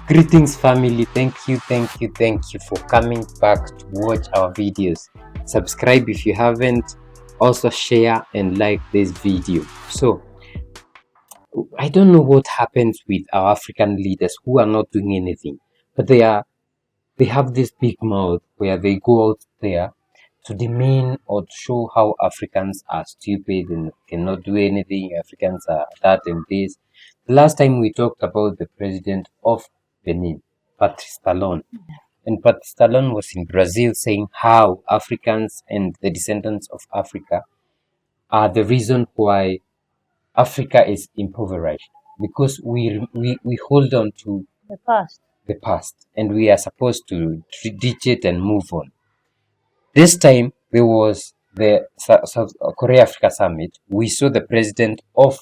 Greetings family, thank you for coming back to watch our videos. Subscribe if you haven't, also share and like this video. So I don't know what happens with our African leaders who are not doing anything, but they have this big mouth where they go out there to demean or to show how Africans are stupid and cannot do anything. Africans are that and this. The last time we talked about the president of Benin, Patrice Talon, and Patrice Talon was in Brazil saying how Africans and the descendants of Africa are the reason why Africa is impoverished, because we hold on to the past and we are supposed to ditch it and move on. This time there was the South Korea Africa Summit. We saw the president of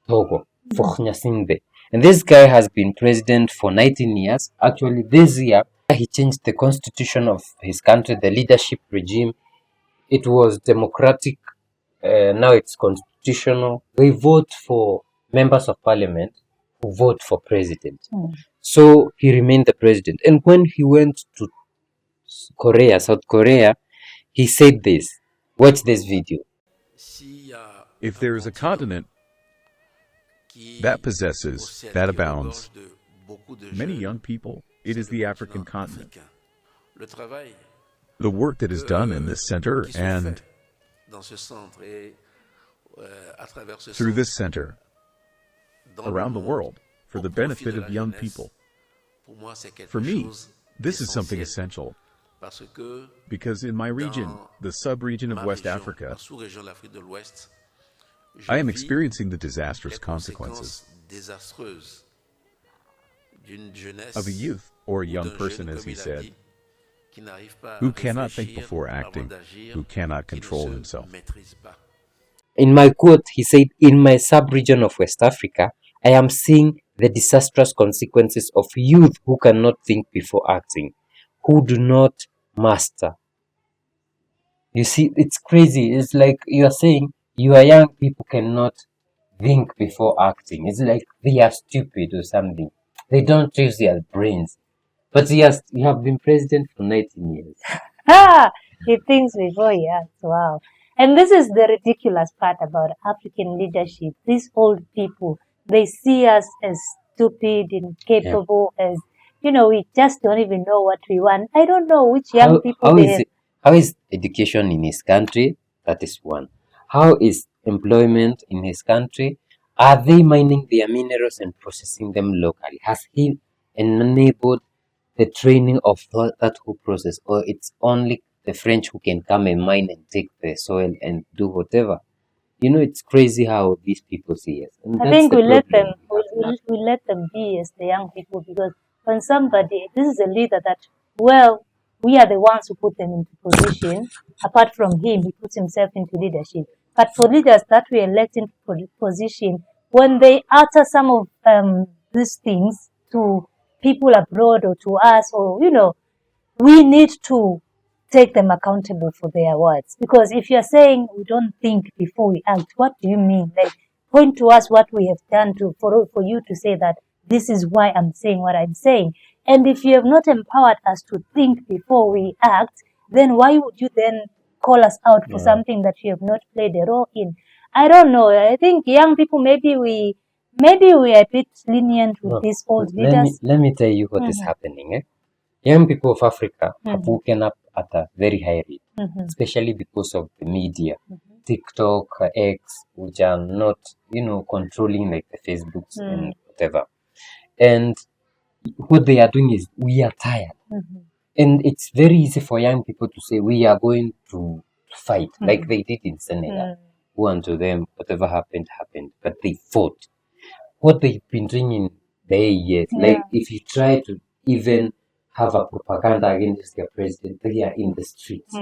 Togo, Faure Gnassinbe. And this guy has been president for 19 years. Actually, this year, he changed the constitution of his country, the leadership regime. It was democratic. Now it's constitutional. They vote for members of parliament who vote for president. So he remained the president. And when he went to South Korea, he said this. Watch this video. If there is a continent that possesses, that abounds many young people, it is the African continent. The work that is done in this center and through this center around the world for the benefit of young people. For me, this is something essential, because in my region, the sub-region of West Africa, I am experiencing the disastrous consequences of a youth, or a young person, as he said, who cannot think before acting, who cannot control himself. In my quote, he said, "In my sub-region of West Africa, I am seeing the disastrous consequences of youth who cannot think before acting, who do not master." You see, it's crazy. It's like you are saying your young people cannot think before acting. It's like they are stupid or something. They don't use their brains. But yes, you have been president for 19 years. He thinks before he acts. Wow. And this is the ridiculous part about African leadership. These old people, they see us as stupid, incapable, as, we just don't even know what we want. I don't know which young people How is education in his country? That is one. How is employment in his country? Are they mining their minerals and processing them locally? Has he enabled the training of that whole process, or it's only the French who can come and mine and take the soil and do whatever? It's crazy how these people see us. I think we let them be as the young people, because when this is a leader that, we are the ones who put them into position. Apart from him, he puts himself into leadership. But for leaders that we elect into position, when they utter some of these things to people abroad or to us, or, we need to take them accountable for their words. Because if you're saying we don't think before we act, what do you mean? Like, point to us what we have done for you to say that this is why I'm saying what I'm saying. And if you have not empowered us to think before we act, then why would you then call us out for something that you have not played a role in? I don't know. I think young people, maybe we are a bit lenient with these old leaders. Let me tell you what is happening. Young people of Africa have woken up at a very high rate, especially because of the media, TikTok, X, which are not, controlling like the Facebooks and whatever. And what they are doing is, we are tired. And it's very easy for young people to say, we are going to fight, like they did in Senegal. Who unto them, whatever happened. But they fought. What they've been doing in the years, like if you try to even have a propaganda against their president, they are in the streets.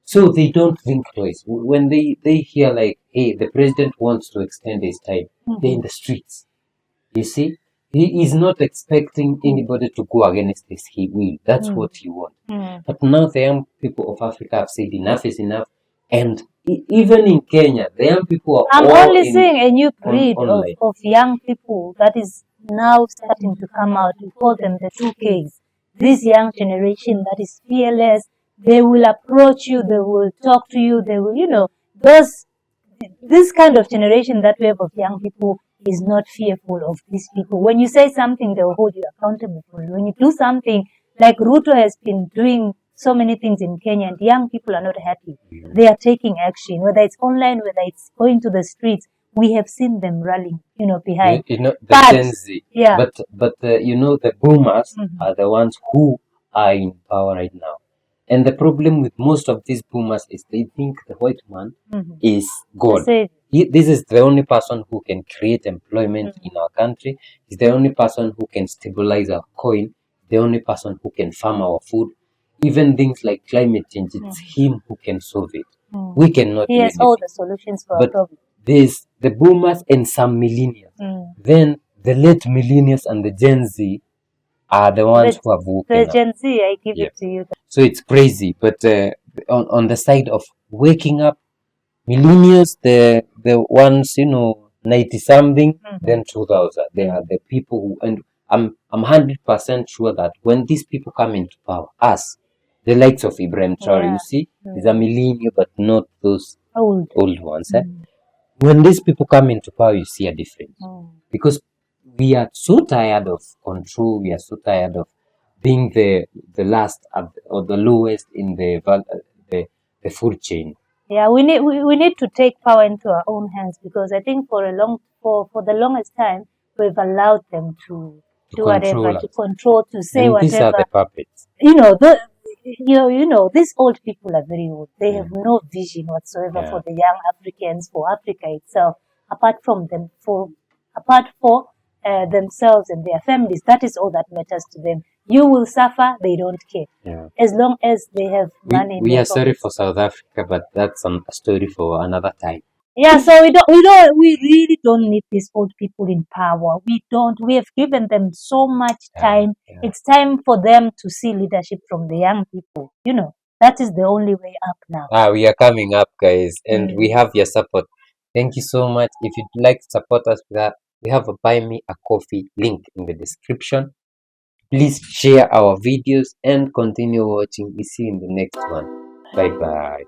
So they don't think twice. When they hear like, hey, the president wants to extend his time, they're in the streets. You see? He is not expecting anybody to go against his will. That's what he wants. But now the young people of Africa have said enough is enough. And even in Kenya, the young people are I'm only seeing a new breed of young people that is now starting to come out. We call them the 2Ks. This young generation that is fearless, they will approach you, they will talk to you, they will, this kind of generation, that wave of young people is not fearful of these people. When you say something, they will hold you accountable for it. When you do something, like Ruto has been doing so many things in Kenya, and young people are not happy. They are taking action, whether it's online, whether it's going to the streets. We have seen them rallying, behind. The Gen Z. Yeah. But the boomers are the ones who are in power right now. And the problem with most of these boomers is they think the white man is God. This is the only person who can create employment in our country. He's the only person who can stabilize our coin. The only person who can farm our food. Even things like climate change, it's him who can solve it. We cannot. He has all the solutions for our problem. There's the boomers and some millennials. Then the late millennials and the Gen Z are the ones who have woken up. The Gen Z, I give it to you. So it's crazy. But on the side of waking up, millennials, the ones, 90-something, then 2000. They are the people who, and I'm 100% sure that when these people come into power, the likes of Ibrahim Traore, you see, is a millennial, but not those old ones. When these people come into power, you see a difference. Because we are so tired of control. We are so tired of being the last or the lowest in the food chain. Yeah, we need to take power into our own hands, because I think for the longest time we've allowed them to do whatever, to control, to say and whatever. These are the puppets. These old people are very old. They have no vision whatsoever for the young Africans, for Africa itself, apart for themselves and their families. That is all that matters to them. You will suffer, they don't care. As long as they have money. We are sorry for South Africa, but that's a story for another time. Yeah, so we really don't need these old people in power. We have given them so much time. It's time for them to see leadership from the young people. That is the only way up now. We are coming up, guys, and we have your support. Thank you so much. If you'd like to support us with that, we have a Buy Me a Coffee link in the description. Please share our videos and continue watching. We see you in the next one. Bye bye.